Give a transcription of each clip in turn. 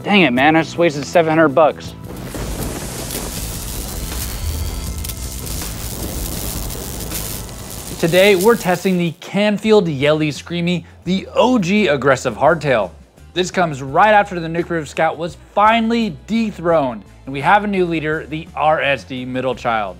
Dang it, man, I just wasted 700 bucks. Today, we're testing the Canfield Yelli Screamy, the OG aggressive hardtail. This comes right after the Nuke-Proof Scout was finally dethroned, and we have a new leader, the RSD middle child.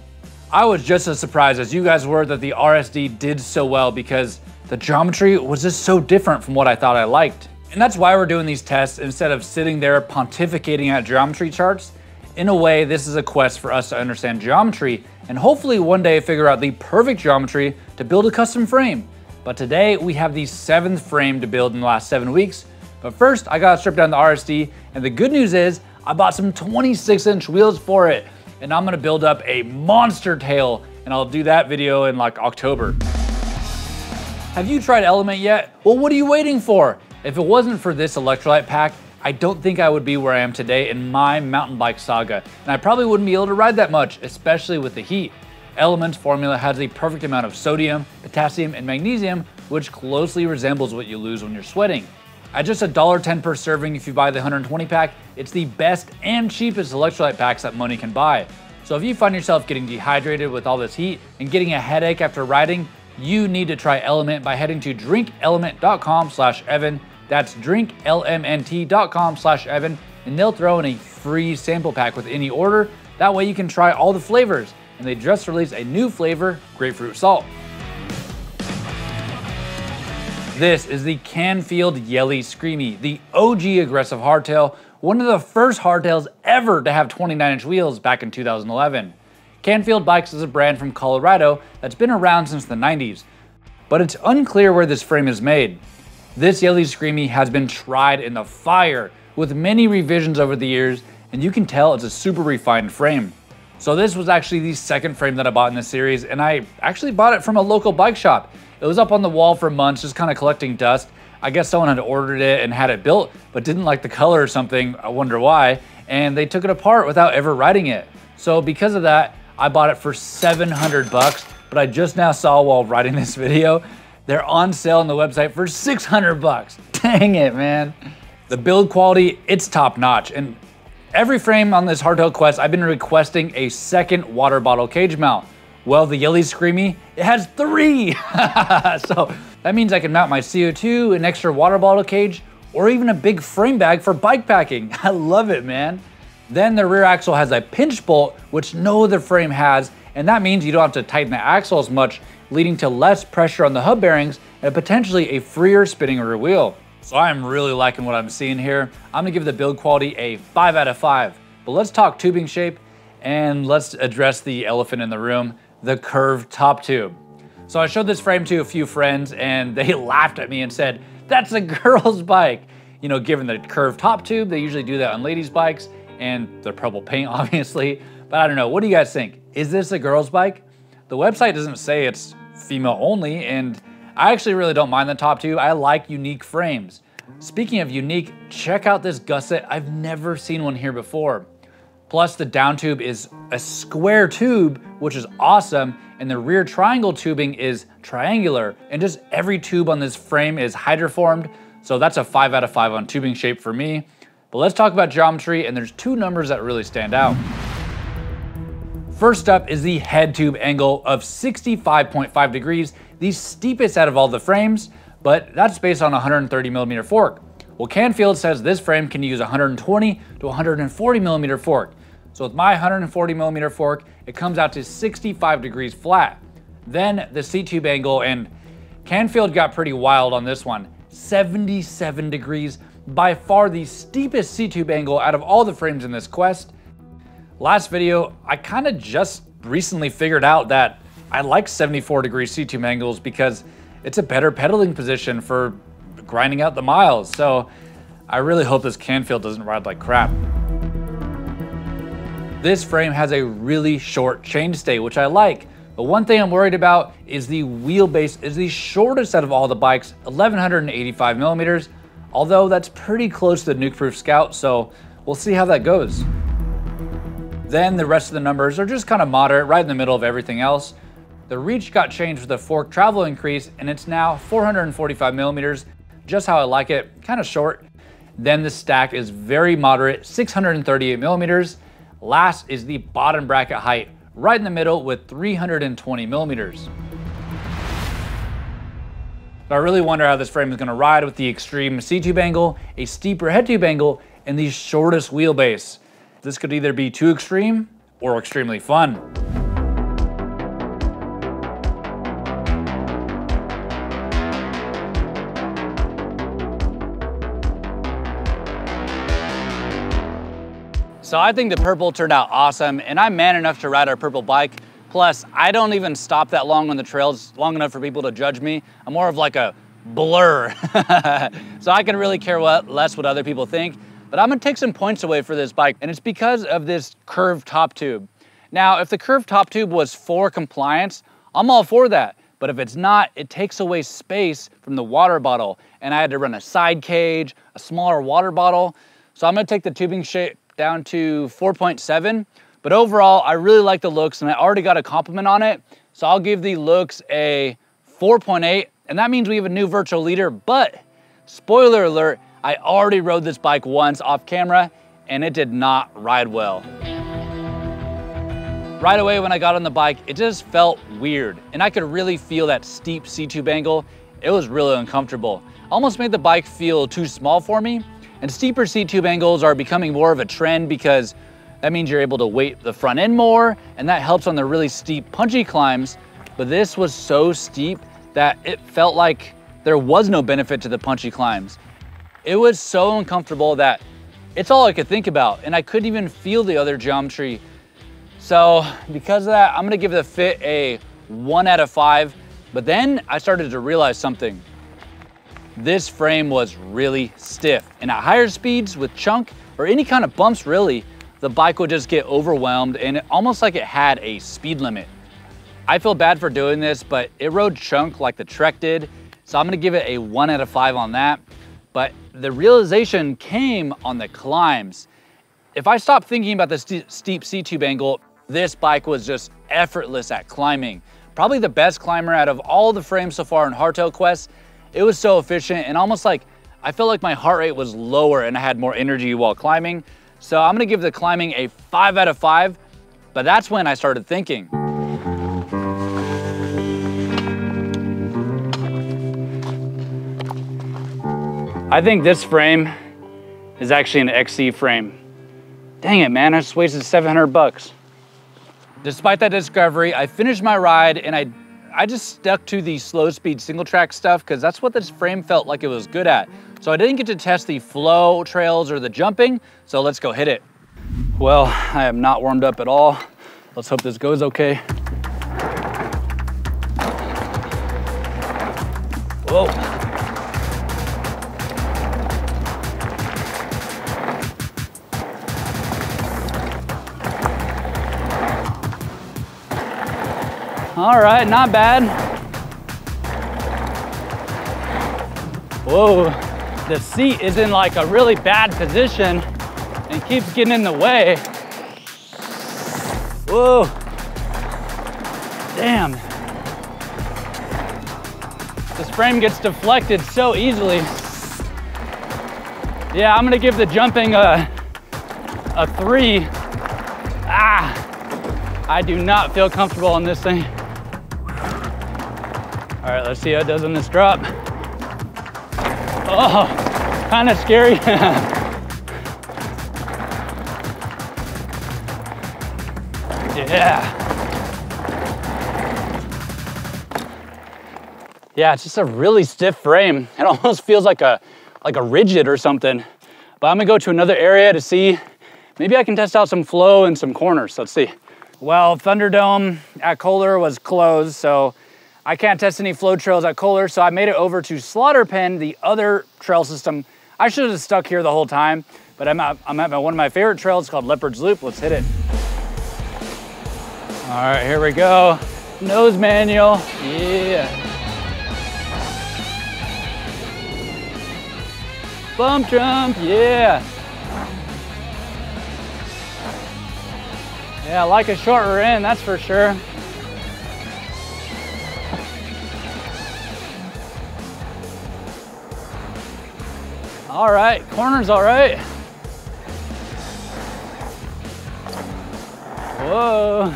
I was just as surprised as you guys were that the RSD did so well because the geometry was just so different from what I thought I liked. And that's why we're doing these tests instead of sitting there pontificating at geometry charts. In a way, this is a quest for us to understand geometry and hopefully one day figure out the perfect geometry to build a custom frame. But today we have the 7th frame to build in the last 7 weeks. But first, I gotta strip down the RSD, and the good news is I bought some 26-inch wheels for it, and I'm gonna build up a monster tail, and I'll do that video in like October. Have you tried Element yet? Well, what are you waiting for? If it wasn't for this electrolyte pack, I don't think I would be where I am today in my mountain bike saga, and I probably wouldn't be able to ride that much, especially with the heat. Element's formula has the perfect amount of sodium, potassium, and magnesium, which closely resembles what you lose when you're sweating. At just $1.10 per serving if you buy the 120 pack, it's the best and cheapest electrolyte packs that money can buy. So if you find yourself getting dehydrated with all this heat and getting a headache after riding, you need to try Element by heading to drinkelement.com/Evan. That's drinklmnt.com/Evan, and they'll throw in a free sample pack with any order. That way you can try all the flavors, and they just released a new flavor, grapefruit salt. This is the Canfield Yelli Screamy, the OG aggressive hardtail, one of the first hardtails ever to have 29-inch wheels back in 2011. Canfield Bikes is a brand from Colorado that's been around since the 90s, but it's unclear where this frame is made. This Yelli Screamy has been tried in the fire with many revisions over the years, and you can tell it's a super refined frame. So this was actually the 2nd frame that I bought in this series, and I actually bought it from a local bike shop. It was up on the wall for months, just kind of collecting dust. I guess someone had ordered it and had it built, but didn't like the color or something, I wonder why, and they took it apart without ever riding it. So because of that, I bought it for 700 bucks, but I just now saw while writing this video, they're on sale on the website for 600 bucks. Dang it, man. The build quality, it's top notch. And every frame on this hardtail quest, I've been requesting a 2nd water bottle cage mount. Well, the Yelli Screamy, it has 3. So that means I can mount my CO2, an extra water bottle cage, or even a big frame bag for bike packing. I love it, man. Then the rear axle has a pinch bolt, which no other frame has, and that means you don't have to tighten the axle as much, leading to less pressure on the hub bearings and potentially a freer spinning rear wheel. So I'm really liking what I'm seeing here. I'm gonna give the build quality a 5 out of 5. But let's talk tubing shape, and let's address the elephant in the room, the curved top tube. So I showed this frame to a few friends and they laughed at me and said, that's a girl's bike. You know, given the curved top tube, they usually do that on ladies' bikes and the purple paint, obviously. But I don't know, what do you guys think? Is this a girl's bike? The website doesn't say it's female only, and I actually really don't mind the top tube. I like unique frames. Speaking of unique, check out this gusset. I've never seen one here before. Plus the down tube is a square tube, which is awesome, and the rear triangle tubing is triangular, and just every tube on this frame is hydroformed, so that's a 5 out of 5 on tubing shape for me. But let's talk about geometry, and there's 2 numbers that really stand out. First up is the head tube angle of 65.5 degrees, the steepest out of all the frames, but that's based on a 130mm fork. Well, Canfield says this frame can use 120 to 140mm fork. So with my 140mm fork, it comes out to 65 degrees flat. Then the seat tube angle, and Canfield got pretty wild on this one, 77 degrees, by far the steepest seat tube angle out of all the frames in this quest. Last video, I kind of just recently figured out that I like 74-degree seat tube angles because it's a better pedaling position for grinding out the miles. So I really hope this Canfield doesn't ride like crap. This frame has a really short chainstay, which I like. But one thing I'm worried about is the wheelbase is the shortest out of all the bikes, 1185 millimeters, although that's pretty close to the Nuke-Proof Scout, so we'll see how that goes. Then the rest of the numbers are just kind of moderate, right in the middle of everything else. The reach got changed with the fork travel increase, and it's now 445 millimeters, just how I like it, kind of short. Then the stack is very moderate, 638 millimeters. Last is the bottom bracket height, right in the middle with 320 millimeters. But I really wonder how this frame is gonna ride with the extreme C-tube angle, a steeper head tube angle, and the shortest wheelbase. This could either be too extreme or extremely fun. So I think the purple turned out awesome, and I'm man enough to ride our purple bike. Plus, I don't even stop that long on the trails, long enough for people to judge me. I'm more of like a blur. So I can really care less what other people think, but I'm gonna take some points away for this bike, and it's because of this curved top tube. Now, if the curved top tube was for compliance, I'm all for that. But if it's not, it takes away space from the water bottle, and I had to run a side cage, a smaller water bottle. So I'm gonna take the tubing shape down to 4.7, but overall, I really like the looks, and I already got a compliment on it, so I'll give the looks a 4.8, and that means we have a new virtual leader, but spoiler alert, I already rode this bike once off camera, and it did not ride well. Right away when I got on the bike, it just felt weird, and I could really feel that steep C-tube angle. It was really uncomfortable. Almost made the bike feel too small for me. And steeper C-tube angles are becoming more of a trend because that means you're able to weight the front end more, and that helps on the really steep, punchy climbs. But this was so steep that it felt like there was no benefit to the punchy climbs. It was so uncomfortable that it's all I could think about, and I couldn't even feel the other geometry. So because of that, I'm gonna give the fit a 1 out of 5. But then I started to realize something. This frame was really stiff, and at higher speeds with chunk or any kind of bumps really, the bike would just get overwhelmed, and almost like it had a speed limit. I feel bad for doing this, but it rode chunk like the Trek did, so I'm gonna give it a 1 out of 5 on that. But the realization came on the climbs. If I stopped thinking about the steep C-tube angle, this bike was just effortless at climbing. Probably the best climber out of all the frames so far in Hardtail Quest. It was so efficient, and almost like I felt like my heart rate was lower and I had more energy while climbing. So I'm gonna give the climbing a 5 out of 5, but that's when I started thinking. I think this frame is actually an XC frame. Dang it, man, I just wasted 700 bucks. Despite that discovery, I finished my ride, and I just stuck to the slow speed single track stuff because that's what this frame felt like it was good at. So I didn't get to test the flow trails or the jumping, so let's go hit it. Well, I am not warmed up at all. Let's hope this goes okay. Whoa. All right, not bad. Whoa, the seat is in like a really bad position and keeps getting in the way. Whoa, damn. This frame gets deflected so easily. Yeah, I'm gonna give the jumping a 3. I do not feel comfortable on this thing. All right, let's see how it does on this drop. Oh, kind of scary. Yeah. Yeah, it's just a really stiff frame. It almost feels like a rigid or something. But I'm gonna go to another area to see. Maybe I can test out some flow and some corners. Let's see. Well, Thunderdome at Kohler was closed, so I can't test any flow trails at Kohler, so I made it over to Slaughter Pen, the other trail system. I should have stuck here the whole time, but I'm at one of my favorite trails called Leopard's Loop. Let's hit it. All right, here we go. Nose manual, yeah. Bump jump, yeah. Yeah, I like a shorter end, that's for sure. All right, corner's all right. Whoa.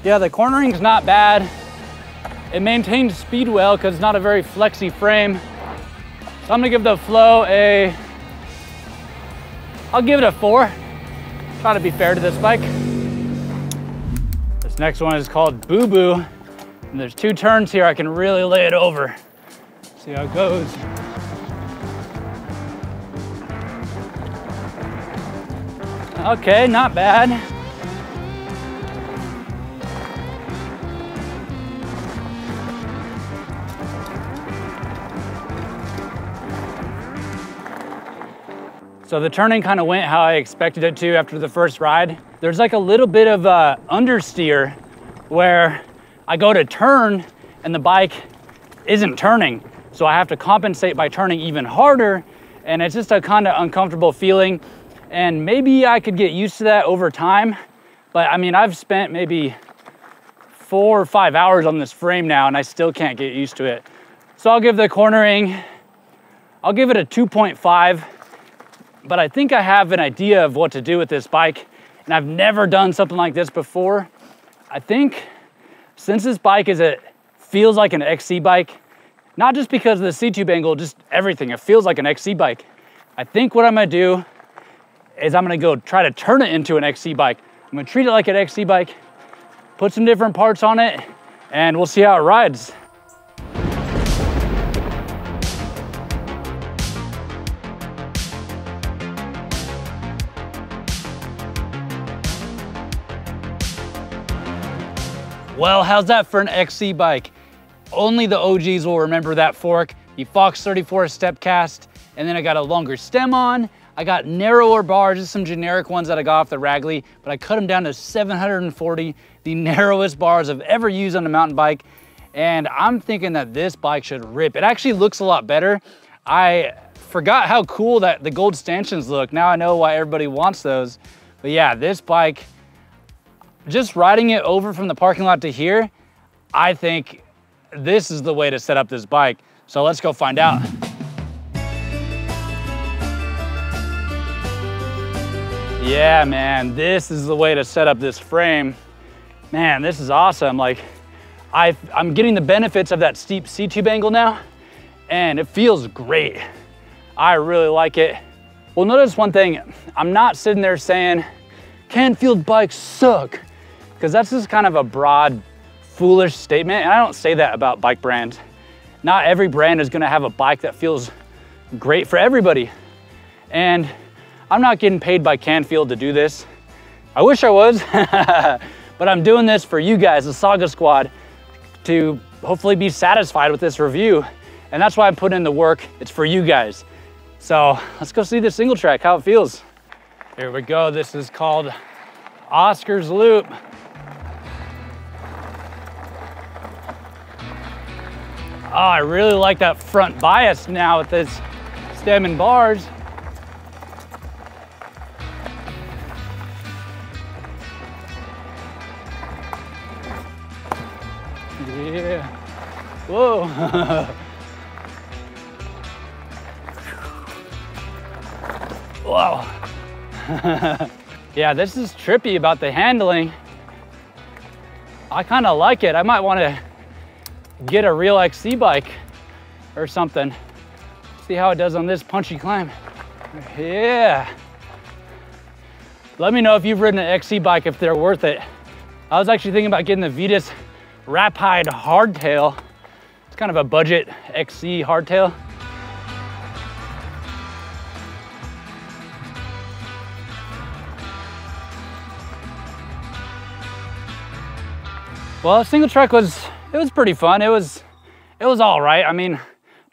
Yeah, the cornering's not bad. It maintains speed well because it's not a very flexy frame. So I'm gonna give the flow I'll give it a 4. Try to be fair to this bike. This next one is called Boo Boo. And there's 2 turns here I can really lay it over. See how it goes. Okay, not bad. So the turning kind of went how I expected it to after the first ride. There's like a little bit of understeer where I go to turn and the bike isn't turning. So I have to compensate by turning even harder. And it's just a kind of uncomfortable feeling. And maybe I could get used to that over time. But I mean, I've spent maybe 4 or 5 hours on this frame now and I still can't get used to it. So I'll give the cornering, I'll give it a 2.5. But I think I have an idea of what to do with this bike. And I've never done something like this before. I think since this bike feels like an XC bike, not just because of the C-tube angle, just everything. It feels like an XC bike. I think what I'm gonna do is I'm gonna go try to turn it into an XC bike. I'm gonna treat it like an XC bike, put some different parts on it, and we'll see how it rides. Well, how's that for an XC bike? Only the OGs will remember that fork. The Fox 34 step cast, and then I got a longer stem on. I got narrower bars, just some generic ones that I got off the Ragley, but I cut them down to 740, the narrowest bars I've ever used on a mountain bike. And I'm thinking that this bike should rip. It actually looks a lot better. I forgot how cool that the gold stanchions look. Now I know why everybody wants those. But yeah, this bike, just riding it over from the parking lot to here, I think this is the way to set up this bike. So let's go find out. Yeah, man, this is the way to set up this frame. Man, this is awesome. Like, I'm getting the benefits of that steep C-tube angle now, and it feels great. I really like it. Well, notice one thing. I'm not sitting there saying, Canfield bikes suck, because that's just kind of a broad, foolish statement, and I don't say that about bike brands. Not every brand is gonna have a bike that feels great for everybody. And I'm not getting paid by Canfield to do this. I wish I was, but I'm doing this for you guys, the Saga Squad, to hopefully be satisfied with this review. And that's why I put in the work. It's for you guys. So let's go see the single track, how it feels. Here we go. This is called Oscar's Loop. Oh, I really like that front bias now with this stem and bars. Yeah. Whoa. Wow. Yeah, this is trippy about the handling. I kind of like it. I might want to get a real XC bike or something. See how it does on this punchy climb. Yeah. Let me know if you've ridden an XC bike, if they're worth it. I was actually thinking about getting the Vitas Rapide hardtail. It's kind of a budget XC hardtail. Well, single track was pretty fun. It was all right. I mean,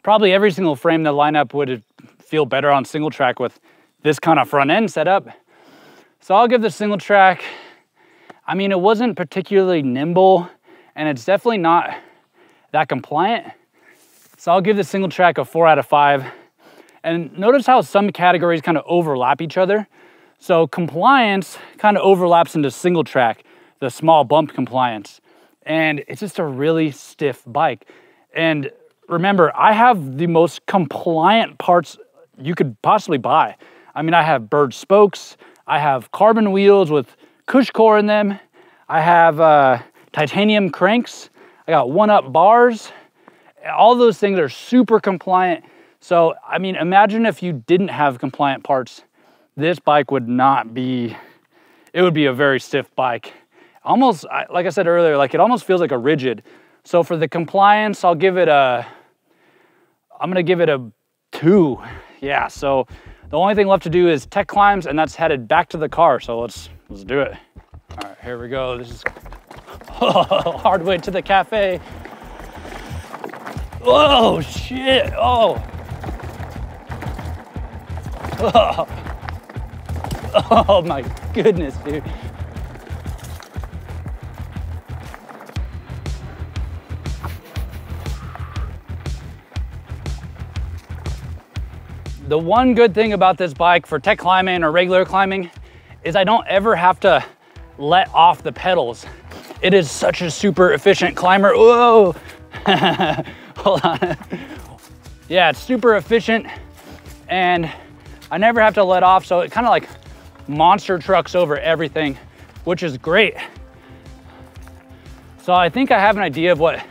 probably every single frame in the lineup would feel better on single track with this kind of front end setup. So I'll give the single track, I mean, it wasn't particularly nimble, and it's definitely not that compliant. So I'll give the single track a 4 out of 5. And notice how some categories kind of overlap each other. So compliance kind of overlaps into single track, the small bump compliance. And it's just a really stiff bike. And remember, I have the most compliant parts you could possibly buy. I mean, I have bird spokes, I have carbon wheels with cush core in them, I have titanium cranks, I got 1-up bars. All those things are super compliant. So, I mean, imagine if you didn't have compliant parts. This bike would not be, it would be a very stiff bike. Almost, like I said earlier, like it almost feels like a rigid. So for the compliance, I'm gonna give it a 2. Yeah, so the only thing left to do is tech climbs, and that's headed back to the car. So let's do it. All right, here we go. This is hard way to the cafe. Whoa, shit, oh. Oh my goodness, dude. The one good thing about this bike for tech climbing or regular climbing is I don't ever have to let off the pedals. It is such a super efficient climber. Whoa, hold on. Yeah, it's super efficient and I never have to let off, so it kind of like monster trucks over everything, which is great. So I think I have an idea of what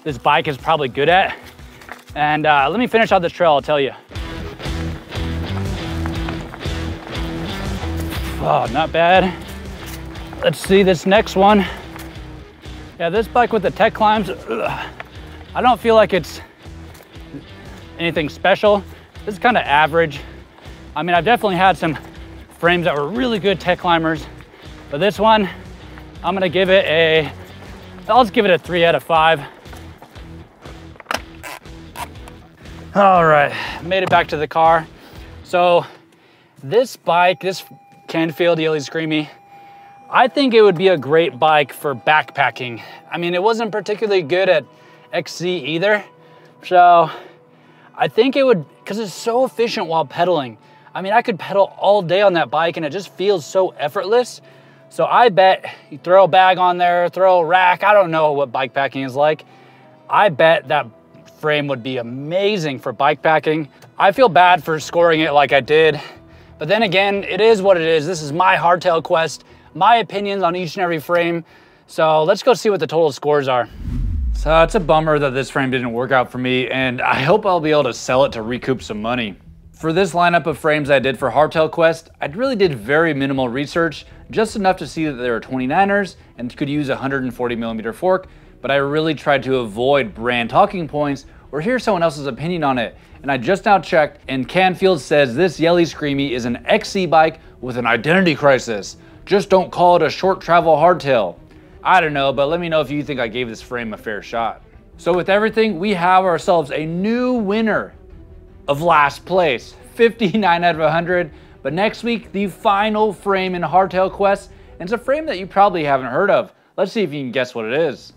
this bike is probably good at. And let me finish out this trail, I'll tell you. Oh, not bad. Let's see this next one. Yeah, this bike with the tech climbs, I don't feel like it's anything special. This is kind of average. I mean, I've definitely had some frames that were really good tech climbers, but this one, I'm gonna give it I'll just give it a 3 out of 5. All right, made it back to the car. So this bike, this Canfield Yelli Screamy, I think it would be a great bike for backpacking. I mean, it wasn't particularly good at XC either. So I think it would, because it's so efficient while pedaling. I mean, I could pedal all day on that bike and it just feels so effortless. So I bet you throw a bag on there, throw a rack. I don't know what bike packing is like. I bet that frame would be amazing for bike packing. I feel bad for scoring it like I did, but then again, it is what it is. This is my hardtail quest, my opinions on each and every frame. So let's go see what the total scores are. So it's a bummer that this frame didn't work out for me, and I hope I'll be able to sell it to recoup some money. For this lineup of frames I did for Hardtail Quest, I really did very minimal research, just enough to see that there are 29ers and could use a 140mm fork, but I really tried to avoid brand talking points or hear someone else's opinion on it. And I just now checked, and Canfield says this Yelli Screamy is an XC bike with an identity crisis. Just don't call it a short travel hardtail. I don't know, but let me know if you think I gave this frame a fair shot. So with everything, we have ourselves a new winner of last place, 59 out of 100. But next week, the final frame in Hardtail Quest, and it's a frame that you probably haven't heard of. Let's see if you can guess what it is.